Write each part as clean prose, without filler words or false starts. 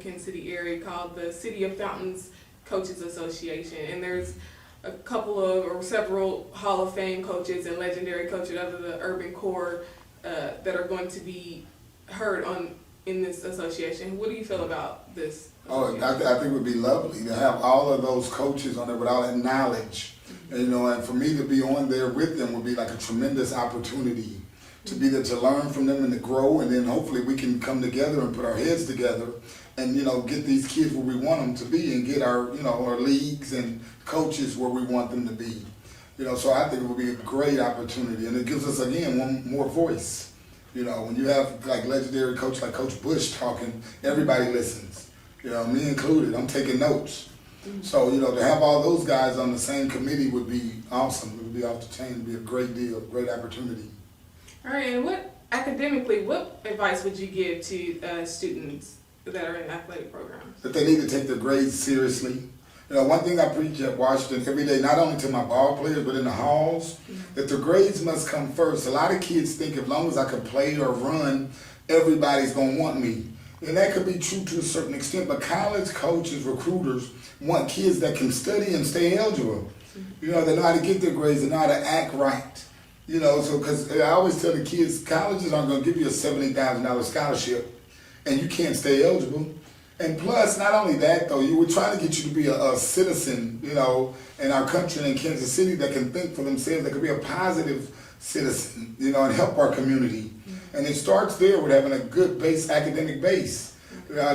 Kansas City area called the City of Fountains Coaches Association, and there's a couple of or several Hall of Fame coaches and legendary coaches of the urban core that are going to be heard in this association. What do you feel about this? Oh, I think it would be lovely to have all of those coaches on there with all that knowledge. And, and for me to be on there with them would be like a tremendous opportunity to be there to learn from them and to grow, and then hopefully we can come together and put our heads together and, get these kids where we want them to be and get our, our leagues and coaches where we want them to be. So I think it would be a great opportunity, and it gives us, again, one more voice. When you have like legendary coach like Coach Bush talking, everybody listens. Me included, I'm taking notes. So, to have all those guys on the same committee would be awesome. It would be off the chain. It would be a great deal, great opportunity. All right, and what advice would you give to students that are in athletic programs? That they need to take their grades seriously. One thing I preach at Washington every day, not only to my ball players, but in the halls, that their grades must come first. A lot of kids think as long as I can play or run, everybody's going to want me. And that could be true to a certain extent, but college coaches, recruiters want kids that can study and stay eligible. They know how to get their grades, they know how to act right. So because I always tell the kids, colleges aren't going to give you a $70,000 scholarship and you can't stay eligible. And plus, not only that though, we're trying to get you to be a citizen, in our country and in Kansas City that can think for themselves, that could be a positive citizen, and help our community. And it starts there with having a good academic base.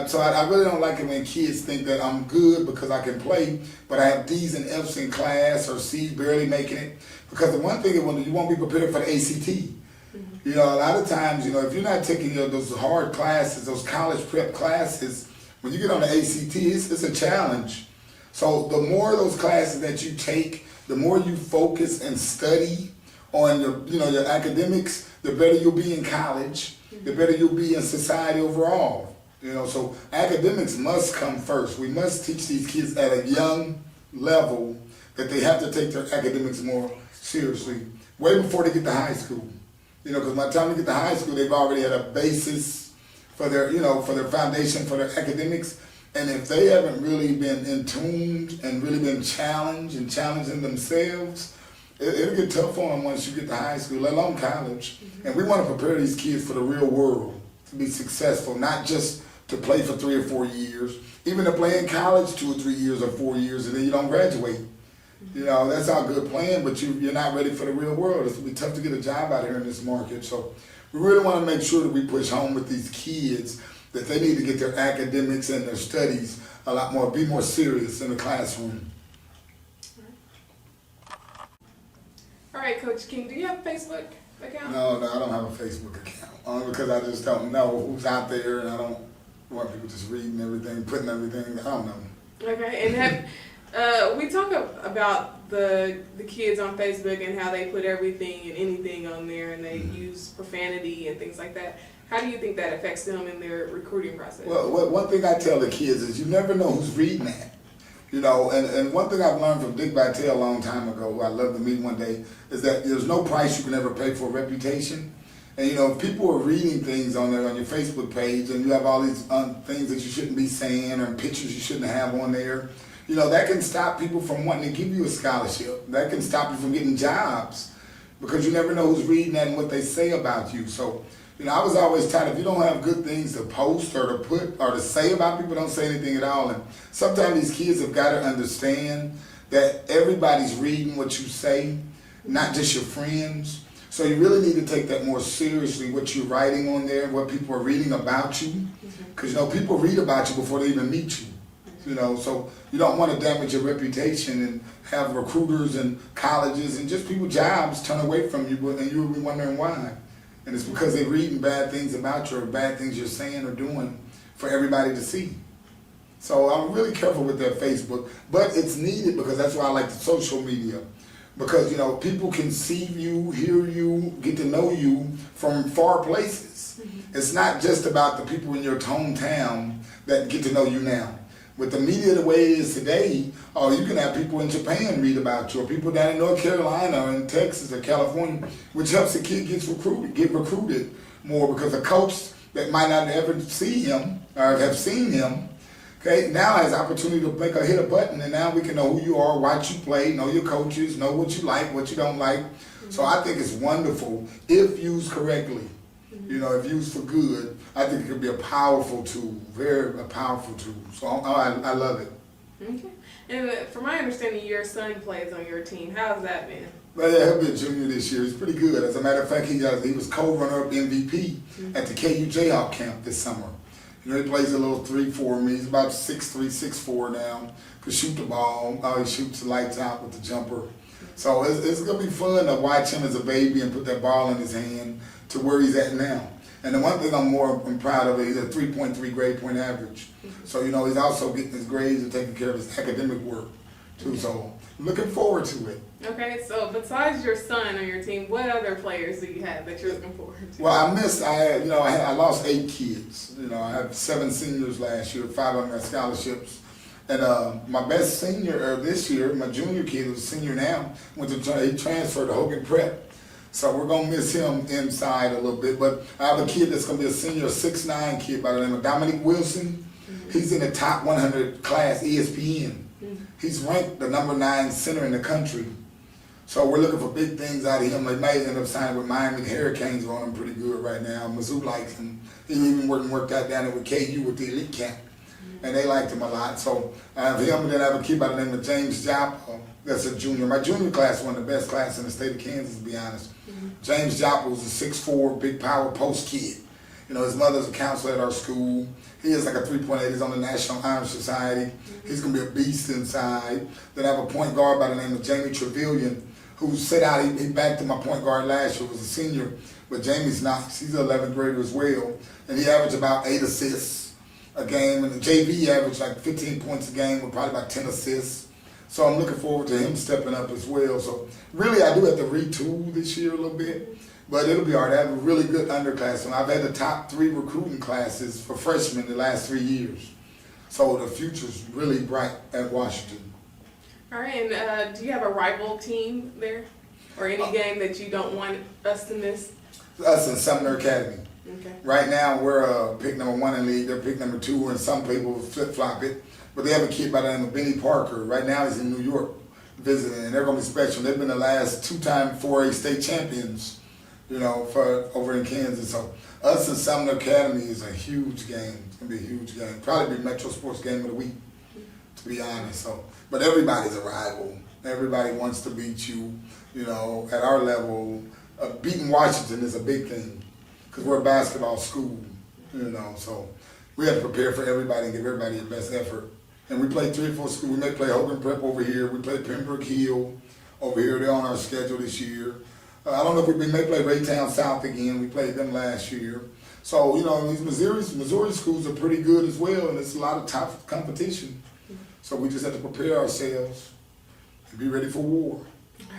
So I really don't like it when kids think that I'm good because I can play, but I have D's and F's in class or C's barely making it. Because the one thing is when you won't be prepared for the ACT. A lot of times, if you're not taking those hard classes, those college prep classes, when you get on the ACT, it's a challenge. So the more of those classes that you take, the more you focus and study on your academics, the better you'll be in college, the better you'll be in society overall. So academics must come first. We must teach these kids at a young level that they have to take their academics more seriously, way before they get to high school. Because by the time they get to high school, they've already had a basis for their, for their foundation, for their academics. And if they haven't really been in tune and really been challenged and challenging themselves, it'll get tough on them once you get to high school, let alone college. And we want to prepare these kids for the real world, to be successful, not just to play for 3 or 4 years, even to play in college 2 or 3 years or 4 years and then you don't graduate. That's all good playing, but you're not ready for the real world. It's going to be tough to get a job out here in this market. So we really want to make sure that we push home with these kids that they need to get their academics and their studies a lot more, be more serious in the classroom. All right, Coach King, do you have a Facebook account? No, I don't have a Facebook account. Only because I just don't know who's out there, and I don't want people just reading everything, putting everything. I don't know. Okay, and we talk about the kids on Facebook and how they put everything and anything on there, and they use profanity and things like that. How do you think that affects them in their recruiting process? Well, one thing I tell the kids is you never know who's reading that. And one thing I've learned from Dick Vitale a long time ago, who I love to meet one day, is that there's no price you can ever pay for a reputation. And if people are reading things on there on your Facebook page and you have all these things that you shouldn't be saying or pictures you shouldn't have on there, that can stop people from wanting to give you a scholarship. That can stop you from getting jobs because you never know who's reading that and what they say about you. So, I was always taught if you don't have good things to post or to put or to say about people, don't say anything at all. And sometimes these kids have got to understand that everybody's reading what you say, not just your friends. So you really need to take that more seriously, what you're writing on there, what people are reading about you. Because, people read about you before they even meet you. So you don't want to damage your reputation and have recruiters and colleges and just people jobs turn away from you and you'll be wondering why. And it's because they're reading bad things about you or bad things you're saying or doing for everybody to see. So I'm really careful with that Facebook, but it's needed because that's why I like the social media. Because, people can see you, hear you, get to know you from far places. It's not just about the people in your hometown that get to know you now. With the media the way it is today, you can have people in Japan read about you, or people down in North Carolina or in Texas or California, which helps the kid get recruited more because a coach that might not ever see him or have seen him Okay, now has the opportunity to hit a button, and now we can know who you are, watch you play, know your coaches, know what you like, what you don't like. So I think it's wonderful if used correctly. You know, if used for good, I think it could be a powerful tool, a powerful tool. So I love it. Okay. And from my understanding, your son plays on your team. How's that been? Well, yeah, he'll be a junior this year. He's pretty good. As a matter of fact, he was co-runner-up MVP at the KU Jayhawk camp this summer. You know, he plays a little 3-4 me. He's about 6'3", 6'4" now. Could shoot the ball. He shoots the lights out with the jumper. So it's going to be fun to watch him as a baby and put that ball in his hand to where he's at now. And the one thing I'm proud of, he's a 3.3 grade point average. So, you know, he's also getting his grades and taking care of his academic work, too. So, looking forward to it. Okay, so besides your son on your team, what other players do you have that you're looking forward to? Well, I lost 8 kids. You know, I had 7 seniors last year, 5 of them got scholarships. And my best senior this year, my junior kid, who's a senior now, he transferred to Hogan Prep. So we're going to miss him inside a little bit. But I have a kid that's going to be a senior, a 6'9" kid by the name of Dominic Wilson. He's in the top 100 class, ESPN. He's ranked the number 9 center in the country. So we're looking for big things out of him. They might end up signing with Miami Hurricanes on him pretty good right now. Mizzou likes him. He even worked out down there with KU with the elite camp. And they liked him a lot. So I have him, and then I have a kid by the name of James Joppa. That's a junior. My junior class is one of the best classes in the state of Kansas, to be honest. James Joppa was a 6'4", big power post kid. You know, his mother's a counselor at our school. He is like a 3.8. He's on the National Honor Society. He's going to be a beast inside. Then I have a point guard by the name of Jamie Trevelyan, who set out, he backed to my point guard last year, was a senior, but Jamie's nice. He's an 11th grader as well. And he averaged about 8 assists a game. And the JV averaged like 15 points a game with probably about 10 assists. So I'm looking forward to him stepping up as well. So really, I do have to retool this year a little bit, but it'll be all right. I have a really good underclassmen. I've had the top 3 recruiting classes for freshmen the last 3 years. So the future's really bright at Washington. All right, and do you have a rival team there? Or any game that you don't want us to miss? Us and Sumner Academy. Okay. Right now, we're pick number 1 in the league. They're pick number 2, and some people flip-flop it. But they have a kid by the name of Benny Parker. Right now, he's in New York visiting, and they're going to be special. They've been the last 2-time 4A state champions, you know, for over in Kansas. So us and Sumner Academy is a huge game. It's going to be a huge game. Probably be Metro Sports Game of the Week, to be honest. So, but everybody's a rival. Everybody wants to beat you, you know, at our level. Beating Washington is a big thing because we're a basketball school, you know. So we have to prepare for everybody and give everybody the best effort. And we play 3 or 4 schools. We may play Hogan Prep over here. We play Pembroke Hill over here. They're on our schedule this year. I don't know if we may play Raytown South again. We played them last year. So, you know, these Missouri schools are pretty good as well, and it's a lot of tough competition. So we just have to prepare ourselves and be ready for war.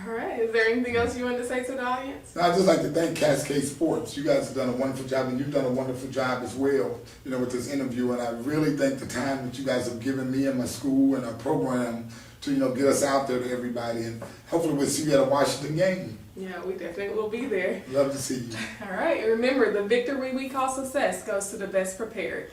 All right. Is there anything else you wanted to say to the audience? I'd just like to thank Cascade Sports. You guys have done a wonderful job, and you've done a wonderful job as well, you know, with this interview. And I really thank the time that you guys have given me and my school and our program to, you know, get us out there to everybody. And hopefully we'll see you at a Washington game. Yeah, we definitely will be there. Love to see you. All right. And remember, the victory we call success goes to the best prepared.